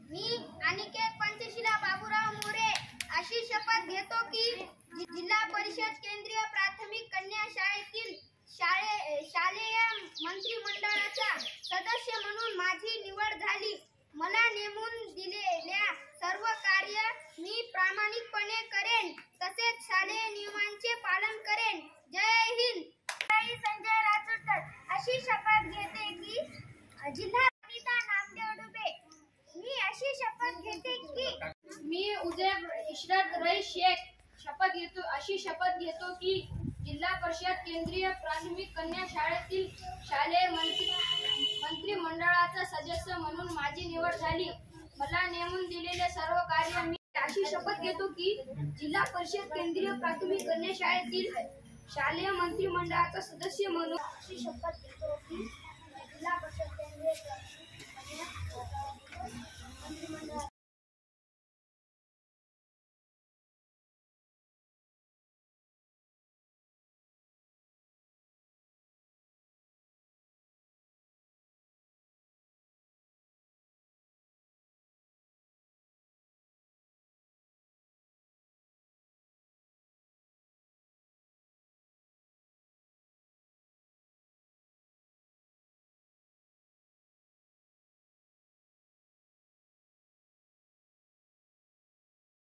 मी अनिकेत पंचशीला बाबूराव मोरे अशी शपथ घेतो की जिल्हा परिषद केंद्रीय प्राथमिक कन्या शाळेतील शालेय मंत्रिमंडळाचा सदस्य म्हणून माझी निवड झाली। मला नेमून दिलेल्या सर्व कार्य मी प्रामाणिकपणे करेन, तसेच शालेय नियमांचे पालन करेन। जय हिंद। संजय राजूरकर अशी शपथ घेते की जिल्हा नामदेव डुबे मी अशी शपथ घेते की मी उजैर इशरत रईस शेख अशी शपथ घेतो की जिल्हा परिषद केंद्रीय प्राथमिक कन्या शाळेतील शालेय मंत्रिमंडळाचा सदस्य म्हणून माझी निवड झाली। मला नेमून दिलेले सर्व कार्य मी अशी शपथ घेतो की जिल्हा परिषद केंद्रीय प्राथमिक कन्या शाळेतील शालेय मंत्रिमंडळाचा सदस्य म्हणून अशी शपथ घेतो